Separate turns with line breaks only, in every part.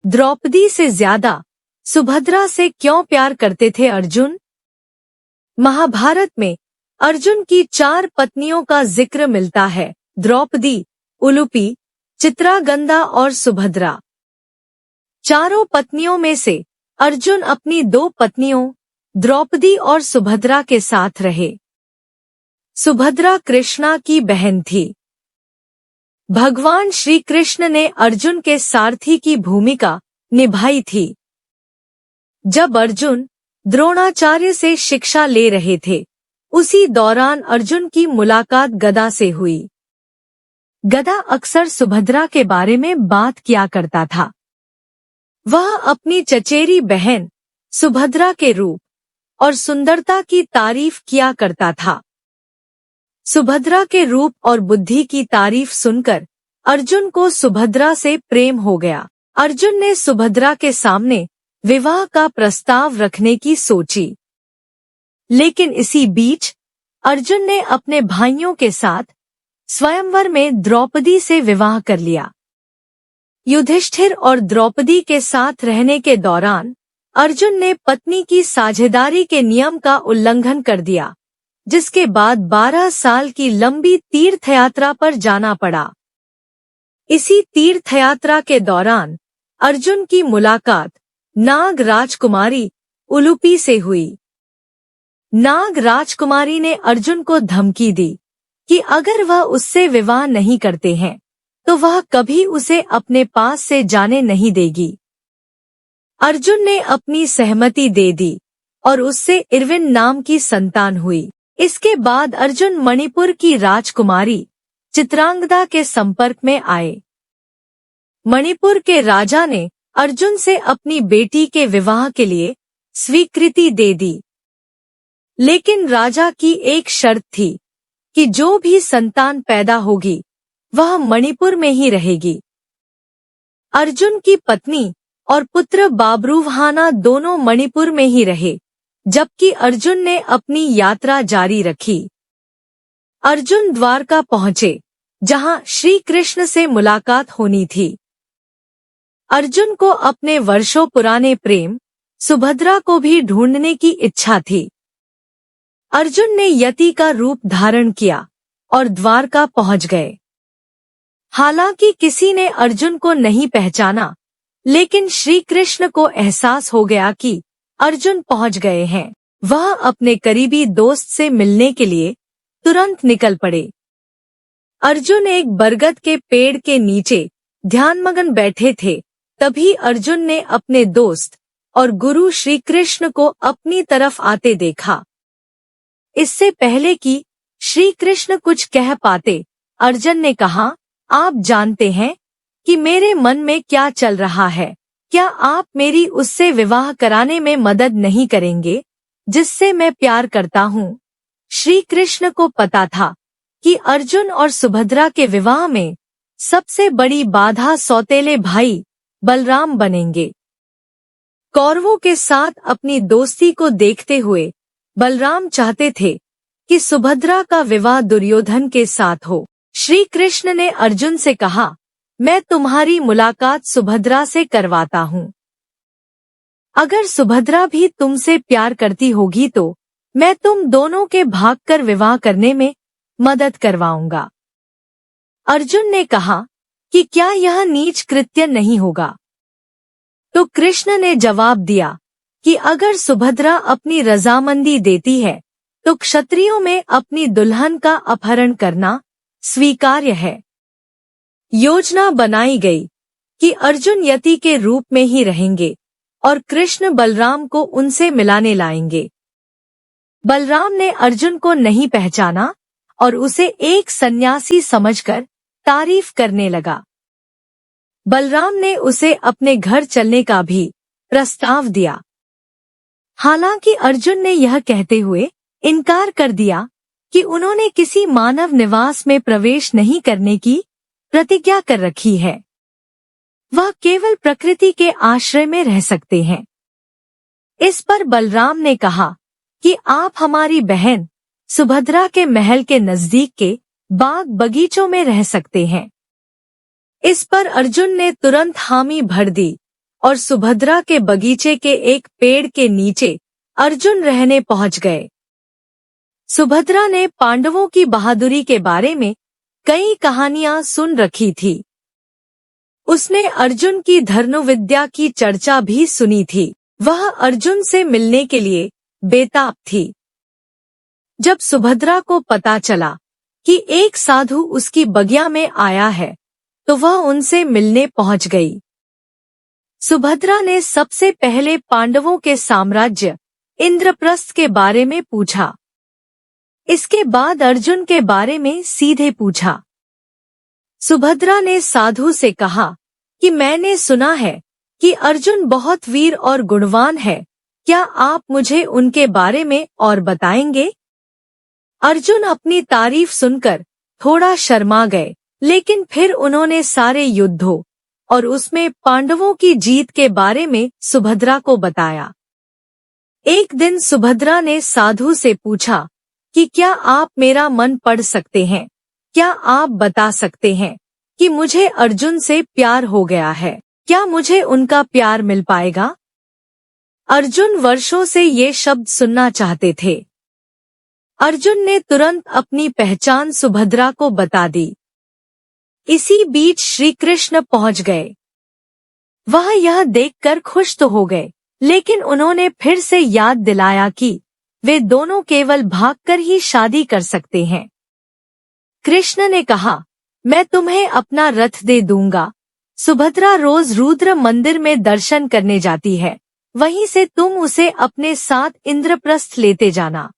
द्रौपदी से ज्यादा सुभद्रा से क्यों प्यार करते थे अर्जुन? महाभारत में अर्जुन की 4 पत्नियों का जिक्र मिलता है, द्रौपदी, उलूपी, चित्रागंदा और सुभद्रा। चारों पत्नियों में से अर्जुन अपनी 2 पत्नियों द्रौपदी और सुभद्रा के साथ रहे। सुभद्रा कृष्णा की बहन थी। भगवान श्री कृष्ण ने अर्जुन के सारथी की भूमिका निभाई थी। जब अर्जुन द्रोणाचार्य से शिक्षा ले रहे थे, उसी दौरान अर्जुन की मुलाकात गदा से हुई। गदा अक्सर सुभद्रा के बारे में बात किया करता था। वह अपनी चचेरी बहन सुभद्रा के रूप और सुंदरता की तारीफ किया करता था। सुभद्रा के रूप और बुद्धि की तारीफ सुनकर अर्जुन को सुभद्रा से प्रेम हो गया। अर्जुन ने सुभद्रा के सामने विवाह का प्रस्ताव रखने की सोची, लेकिन इसी बीच अर्जुन ने अपने भाइयों के साथ स्वयंवर में द्रौपदी से विवाह कर लिया। युधिष्ठिर और द्रौपदी के साथ रहने के दौरान अर्जुन ने पत्नी की साझेदारी के नियम का उल्लंघन कर दिया, जिसके बाद 12 साल की लंबी तीर्थयात्रा पर जाना पड़ा। इसी तीर्थयात्रा के दौरान अर्जुन की मुलाकात नाग राजकुमारी उलूपी से हुई। नाग राजकुमारी ने अर्जुन को धमकी दी कि अगर वह उससे विवाह नहीं करते हैं तो वह कभी उसे अपने पास से जाने नहीं देगी। अर्जुन ने अपनी सहमति दे दी और उससे इरविन नाम की संतान हुई। इसके बाद अर्जुन मणिपुर की राजकुमारी चित्रांगदा के संपर्क में आए। मणिपुर के राजा ने अर्जुन से अपनी बेटी के विवाह के लिए स्वीकृति दे दी, लेकिन राजा की एक शर्त थी कि जो भी संतान पैदा होगी वह मणिपुर में ही रहेगी। अर्जुन की पत्नी और पुत्र बाब्रुवाहना दोनों मणिपुर में ही रहे, जबकि अर्जुन ने अपनी यात्रा जारी रखी। अर्जुन द्वारका पहुंचे, जहां श्री कृष्ण से मुलाकात होनी थी। अर्जुन को अपने वर्षों पुराने प्रेम सुभद्रा को भी ढूंढने की इच्छा थी। अर्जुन ने यति का रूप धारण किया और द्वारका पहुंच गए। हालांकि किसी ने अर्जुन को नहीं पहचाना, लेकिन श्री कृष्ण को एहसास हो गया कि अर्जुन पहुंच गए हैं। वह अपने करीबी दोस्त से मिलने के लिए तुरंत निकल पड़े। अर्जुन एक बरगद के पेड़ के नीचे ध्यानमग्न बैठे थे। तभी अर्जुन ने अपने दोस्त और गुरु श्री कृष्ण को अपनी तरफ आते देखा। इससे पहले कि श्री कृष्ण कुछ कह पाते, अर्जुन ने कहा, आप जानते हैं कि मेरे मन में क्या चल रहा है। क्या आप मेरी उससे विवाह कराने में मदद नहीं करेंगे जिससे मैं प्यार करता हूँ? श्री कृष्ण को पता था कि अर्जुन और सुभद्रा के विवाह में सबसे बड़ी बाधा सौतेले भाई बलराम बनेंगे। कौरवों के साथ अपनी दोस्ती को देखते हुए बलराम चाहते थे कि सुभद्रा का विवाह दुर्योधन के साथ हो। श्री कृष्ण ने अर्जुन से कहा, मैं तुम्हारी मुलाकात सुभद्रा से करवाता हूँ। अगर सुभद्रा भी तुमसे प्यार करती होगी तो मैं तुम दोनों के भागकर विवाह करने में मदद करवाऊंगा। अर्जुन ने कहा कि क्या यह नीच कृत्य नहीं होगा? तो कृष्ण ने जवाब दिया कि अगर सुभद्रा अपनी रजामंदी देती है तो क्षत्रियों में अपनी दुल्हन का अपहरण करना स्वीकार्य है। योजना बनाई गई कि अर्जुन यति के रूप में ही रहेंगे और कृष्ण बलराम को उनसे मिलाने लाएंगे। बलराम ने अर्जुन को नहीं पहचाना और उसे एक सन्यासी समझकर तारीफ करने लगा। बलराम ने उसे अपने घर चलने का भी प्रस्ताव दिया। हालांकि अर्जुन ने यह कहते हुए इनकार कर दिया कि उन्होंने किसी मानव निवास में प्रवेश नहीं करने की प्रतिज्ञा कर रखी है। वह केवल प्रकृति के आश्रय में रह सकते हैं। इस पर बलराम ने कहा कि आप हमारी बहन सुभद्रा के महल के नजदीक के बाग बगीचों में रह सकते हैं। इस पर अर्जुन ने तुरंत हामी भर दी और सुभद्रा के बगीचे के एक पेड़ के नीचे अर्जुन रहने पहुंच गए। सुभद्रा ने पांडवों की बहादुरी के बारे में कई कहानियां सुन रखी थी। उसने अर्जुन की धनुर्विद्या की चर्चा भी सुनी थी। वह अर्जुन से मिलने के लिए बेताब थी। जब सुभद्रा को पता चला कि एक साधु उसकी बगिया में आया है, तो वह उनसे मिलने पहुंच गई। सुभद्रा ने सबसे पहले पांडवों के साम्राज्य इंद्रप्रस्थ के बारे में पूछा। इसके बाद अर्जुन के बारे में सीधे पूछा। सुभद्रा ने साधु से कहा कि मैंने सुना है कि अर्जुन बहुत वीर और गुणवान है, क्या आप मुझे उनके बारे में और बताएंगे? अर्जुन अपनी तारीफ सुनकर थोड़ा शर्मा गए, लेकिन फिर उन्होंने सारे युद्धों और उसमें पांडवों की जीत के बारे में सुभद्रा को बताया। एक दिन सुभद्रा ने साधु से पूछा कि क्या आप मेरा मन पढ़ सकते हैं? क्या आप बता सकते हैं कि मुझे अर्जुन से प्यार हो गया है? क्या मुझे उनका प्यार मिल पाएगा? अर्जुन वर्षों से ये शब्द सुनना चाहते थे। अर्जुन ने तुरंत अपनी पहचान सुभद्रा को बता दी। इसी बीच श्री कृष्ण पहुंच गए। वह यह देखकर खुश तो हो गए, लेकिन उन्होंने फिर से याद दिलाया कि वे दोनों केवल भागकर ही शादी कर सकते हैं। कृष्ण ने कहा, मैं तुम्हें अपना रथ दे दूंगा। सुभद्रा रोज रुद्र मंदिर में दर्शन करने जाती है, वहीं से तुम उसे अपने साथ इंद्रप्रस्थ लेते जाना।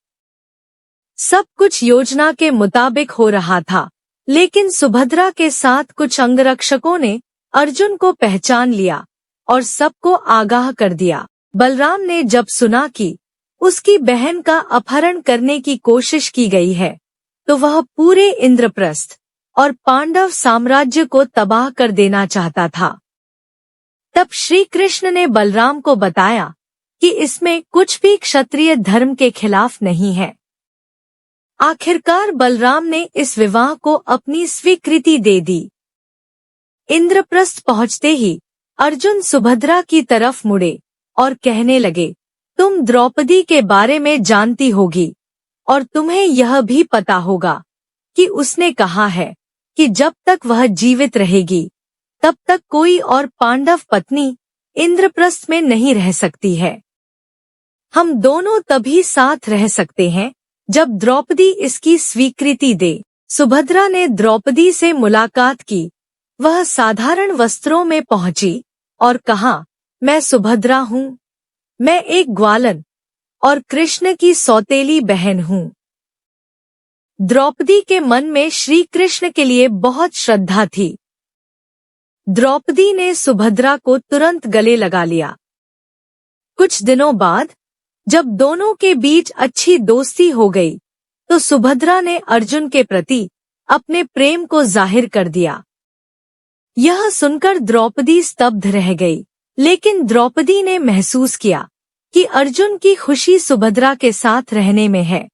सब कुछ योजना के मुताबिक हो रहा था, लेकिन सुभद्रा के साथ कुछ अंगरक्षकों ने अर्जुन को पहचान लिया और सबको आगाह कर दिया। बलराम ने जब सुना कि उसकी बहन का अपहरण करने की कोशिश की गई है, तो वह पूरे इंद्रप्रस्थ और पांडव साम्राज्य को तबाह कर देना चाहता था। तब श्री कृष्ण ने बलराम को बताया कि इसमें कुछ भी क्षत्रिय धर्म के खिलाफ नहीं है। आखिरकार बलराम ने इस विवाह को अपनी स्वीकृति दे दी। इंद्रप्रस्थ पहुंचते ही अर्जुन सुभद्रा की तरफ मुड़े और कहने लगे, तुम द्रौपदी के बारे में जानती होगी और तुम्हें यह भी पता होगा कि उसने कहा है कि जब तक वह जीवित रहेगी तब तक कोई और पांडव पत्नी इंद्रप्रस्थ में नहीं रह सकती है। हम दोनों तभी साथ रह सकते हैं जब द्रौपदी इसकी स्वीकृति दे। सुभद्रा ने द्रौपदी से मुलाकात की। वह साधारण वस्त्रों में पहुंची और कहा, मैं सुभद्रा हूँ। मैं एक ग्वालन और कृष्ण की सौतेली बहन हूँ। द्रौपदी के मन में श्री कृष्ण के लिए बहुत श्रद्धा थी। द्रौपदी ने सुभद्रा को तुरंत गले लगा लिया। कुछ दिनों बाद जब दोनों के बीच अच्छी दोस्ती हो गई, तो सुभद्रा ने अर्जुन के प्रति अपने प्रेम को जाहिर कर दिया। यह सुनकर द्रौपदी स्तब्ध रह गई, लेकिन द्रौपदी ने महसूस किया कि अर्जुन की खुशी सुभद्रा के साथ रहने में है।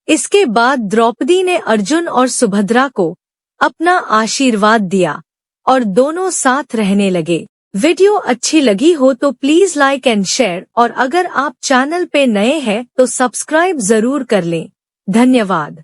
इसके बाद द्रौपदी ने अर्जुन और सुभद्रा को अपना आशीर्वाद दिया और दोनों साथ रहने लगे। वीडियो अच्छी लगी हो तो प्लीज लाइक एंड शेयर, और अगर आप चैनल पे नए हैं तो सब्सक्राइब जरूर कर लें। धन्यवाद।